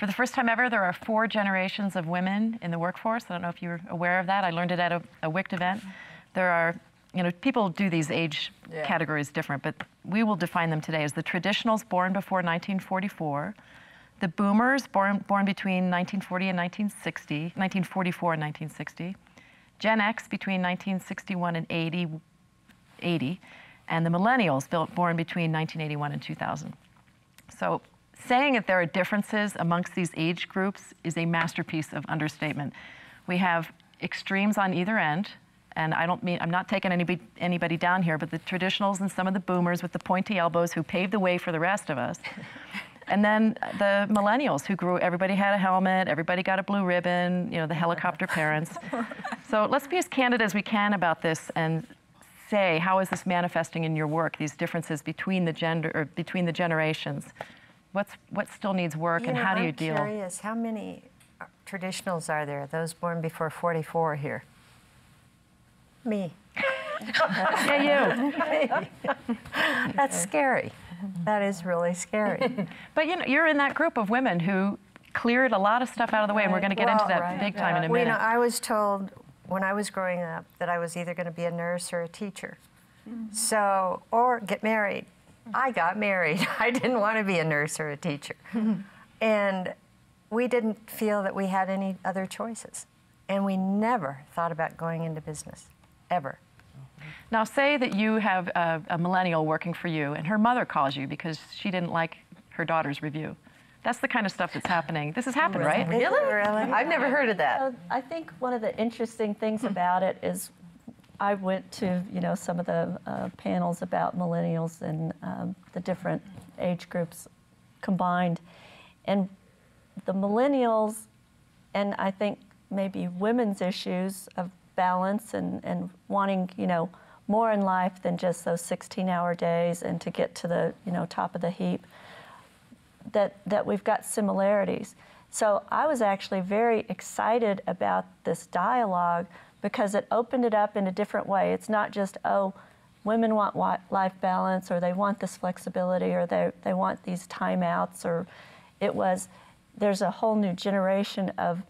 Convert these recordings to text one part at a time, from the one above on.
For the first time ever, there are 4 generations of women in the workforce. I don't know if you're aware of that. I learned it at a WICT event. There are, people do these age categories different, but we will define them today as the traditionals born before 1944, the boomers born between 1940 and 1944 and 1960, Gen X between 1961 and 80, and the millennials born between 1981 and 2000. So saying that there are differences amongst these age groups is a masterpiece of understatement. We have extremes on either end, and I'm not taking anybody down here, but the traditionals and some of the boomers with the pointy elbows who paved the way for the rest of us. And then the millennials who everybody had a helmet, everybody got a blue ribbon, the helicopter parents. So let's be as candid as we can about this and say, how is this manifesting in your work, these differences between the between the generations? What still needs work, and how do you deal? I'm curious, how many traditionals are there, those born before 44 here? Me. Yeah, you. That's scary. That is really scary. But you're in that group of women who cleared a lot of stuff out of the way, and we're going to get into that big time in a minute. I was told when I was growing up that I was either going to be a nurse or a teacher, or get married. I got married. I didn't want to be a nurse or a teacher. And we didn't feel that we had any other choices. And we never thought about going into business, ever. Now, say that you have a millennial working for you, and her mother calls you because she didn't like her daughter's review. That's the kind of stuff that's happening. This has happened, right? Really? I've never heard of that. I think one of the interesting things about it is I went to some of the panels about millennials and the different age groups combined, and the millennials, and I think maybe women's issues of balance and wanting more in life than just those 16-hour days and to get to the top of the heap, that we've got similarities. So I was actually very excited about this dialogue because it opened it up in a different way. It's not just, oh, women want life balance, or they want this flexibility, or they want these timeouts, or it was, there's a whole new generation of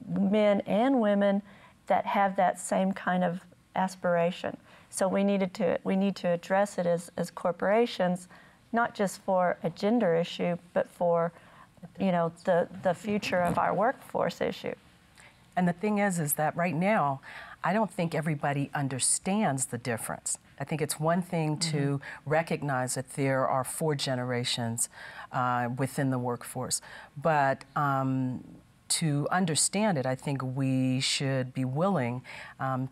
men and women that have that same kind of aspiration. So we need to address it as corporations, not just for a gender issue, but for the future of our workforce issue. And the thing is that right now, I don't think everybody understands the difference. I think it's one thing to recognize that there are 4 generations within the workforce, but to understand it, I think we should be willing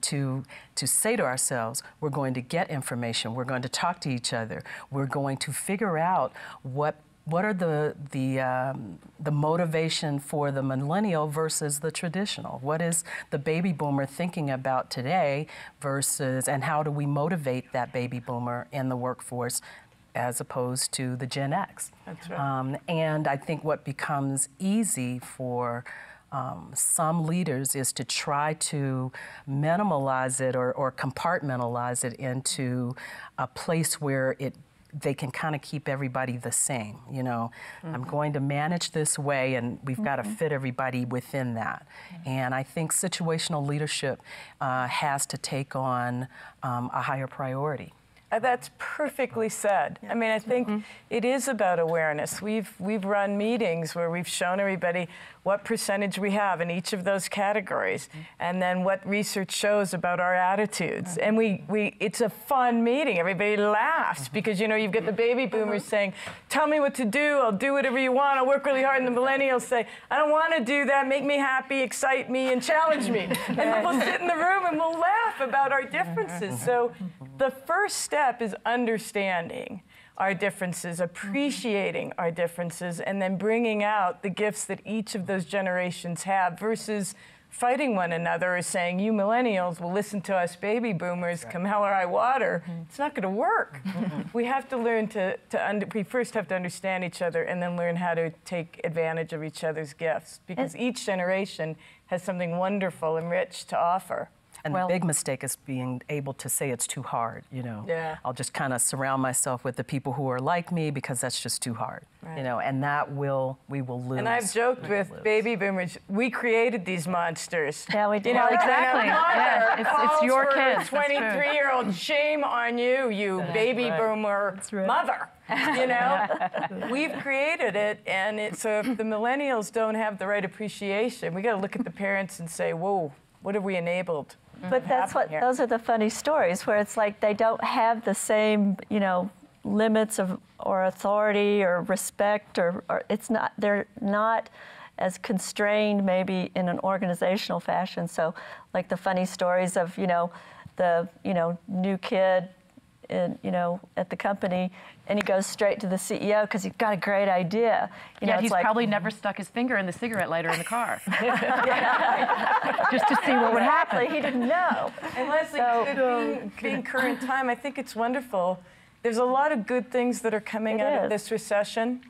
to say to ourselves, we're going to get information, we're going to talk to each other, we're going to figure out what are the motivation for the millennial versus the traditional? What is the baby boomer thinking about today versus, and how do we motivate that baby boomer in the workforce as opposed to the Gen X? That's right. And I think what becomes easy for some leaders is to try to minimalize it or compartmentalize it into a place where they can kind of keep everybody the same, I'm going to manage this way, and we've got to fit everybody within that. And I think situational leadership has to take on a higher priority. That's perfectly said. I mean, I think it is about awareness. We've run meetings where we've shown everybody what percentage we have in each of those categories, and then what research shows about our attitudes. And it's a fun meeting. Everybody laughs because you've got the baby boomers saying, "Tell me what to do. I'll do whatever you want. I'll work really hard." And the millennials say, "I don't want to do that. Make me happy, excite me, and challenge me." And then we'll sit in the room and we'll laugh about our differences. So the first step is understanding our differences, appreciating our differences, and then bringing out the gifts that each of those generations have versus fighting one another or saying, "You millennials will listen to us baby boomers, come hell or high water." It's not going to work. We have to learn we first have to understand each other and then learn how to take advantage of each other's gifts, because each generation has something wonderful and rich to offer. And Well- the big mistake is being able to say it's too hard, Yeah. I'll just kind of surround myself with the people who are like me because that's just too hard, and we will lose. And I've joked with baby boomers, we created these monsters. Yeah, we did. You know, Exactly. and a mother Yeah, it's calls your for kids, a that's true. 23-year-old, shame on you, you baby boomer mother. You know, we've created it, and so if the millennials don't have the right appreciation, we got to look at the parents and say, whoa, what have we enabled? But that's what, those are the funny stories where it's like they don't have the same, limits of or authority or respect or it's not, they're not as constrained maybe in an organizational fashion. So like the funny stories of, the, new kid in, at the company, and he goes straight to the CEO because he's got a great idea. Yeah, it's he's like, probably never stuck his finger in the cigarette lighter in the car. Just to see what would happen. Exactly, he didn't know. And Leslie, being current time, I think it's wonderful. There's a lot of good things that are coming It out of is. this recession.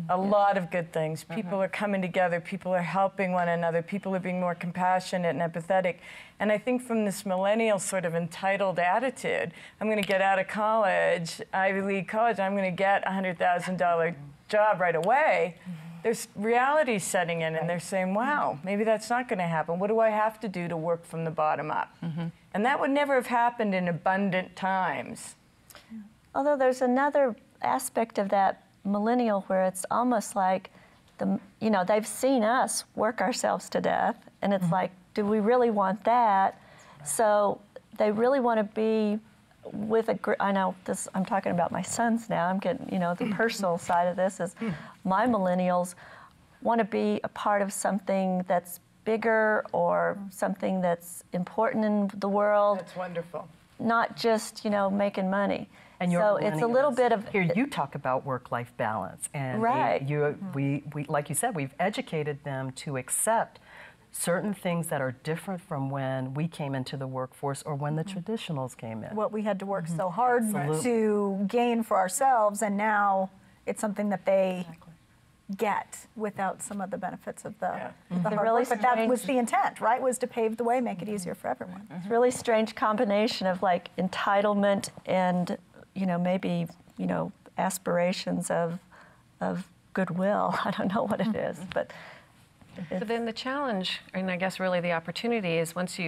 A lot of good things. People are coming together. People are helping one another. People are being more compassionate and empathetic. And I think from this millennial sort of entitled attitude, I'm going to get out of college, Ivy League college, I'm going to get a $100,000 job right away. There's reality setting in, and they're saying, wow, maybe that's not going to happen. What do I have to do to work from the bottom up? And that would never have happened in abundant times. Although there's another aspect of that millennial where it's almost like they've seen us work ourselves to death, and it's like, do we really want that? So they really want to be with I know this, I'm talking about my sons now, I'm getting, the personal side of this is my millennials want to be a part of something that's bigger or something that's important in the world, That's wonderful. not just, making money. And your so it's a little millennials, bit of here you talk about work-life balance, and Right. we like you said, we've educated them to accept certain things that are different from when we came into the workforce or when the traditionals came in. What we had to work so hard Absolutely. to gain for ourselves, and now it's something that they get without some of the benefits of the hard really work. But that was strange- the intent, right? Was to pave the way, make it easier for everyone. It's a really strange combination of like entitlement and, maybe, aspirations of goodwill. I don't know what it is, but So then the challenge, and I guess really the opportunity is once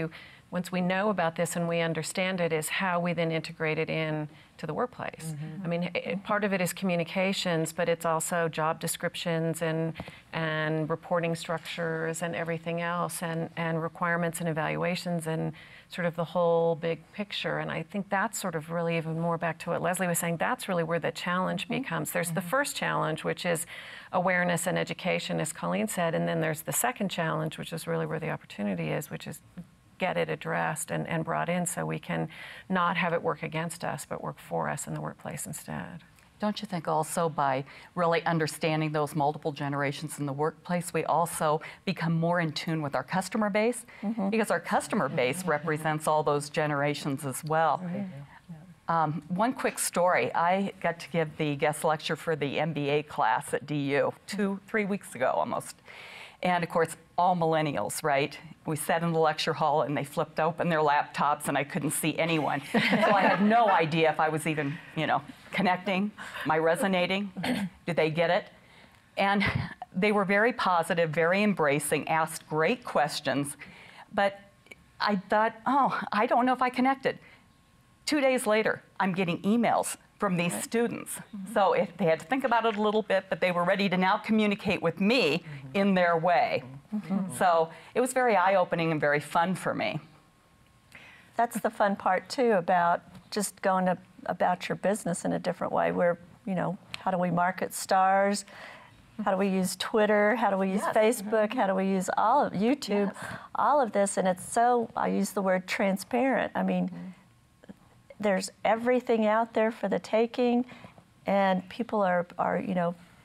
we know about this and we understand it, is how we then integrate it in to the workplace. I mean, part of it is communications, but it's also job descriptions and reporting structures and everything else, and requirements and evaluations and sort of the whole big picture. And I think that's sort of really even more back to what Leslie was saying, that's really where the challenge becomes. There's the first challenge, which is awareness and education, as Colleen said, and then there's the second challenge, which is really where the opportunity is, which is get it addressed and brought in so we can not have it work against us, but work for us in the workplace instead. Don't you think also by really understanding those multiple generations in the workplace, we also become more in tune with our customer base? Because our customer base represents all those generations as well. One quick story. I got to give the guest lecture for the MBA class at DU 3 weeks ago almost. And of course, all millennials, right? We sat in the lecture hall and they flipped open their laptops and I couldn't see anyone. So I had no idea if I was even, connecting, am I resonating? Did they get it? And they were very positive, very embracing, asked great questions. But I thought, oh, I don't know if I connected. 2 days later, I'm getting emails from these students. So if they had to think about it a little bit, but they were ready to now communicate with me in their way. So it was very eye-opening and very fun for me. that's the fun part too about just going about your business in a different way where, how do we market stars? How do we use Twitter? How do we use Facebook? How do we use all of YouTube? All of this, and it's so, I use the word transparent. I mean, there's everything out there for the taking, and people are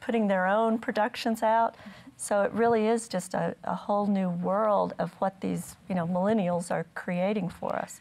putting their own productions out. So it really is just a whole new world of what these millennials are creating for us.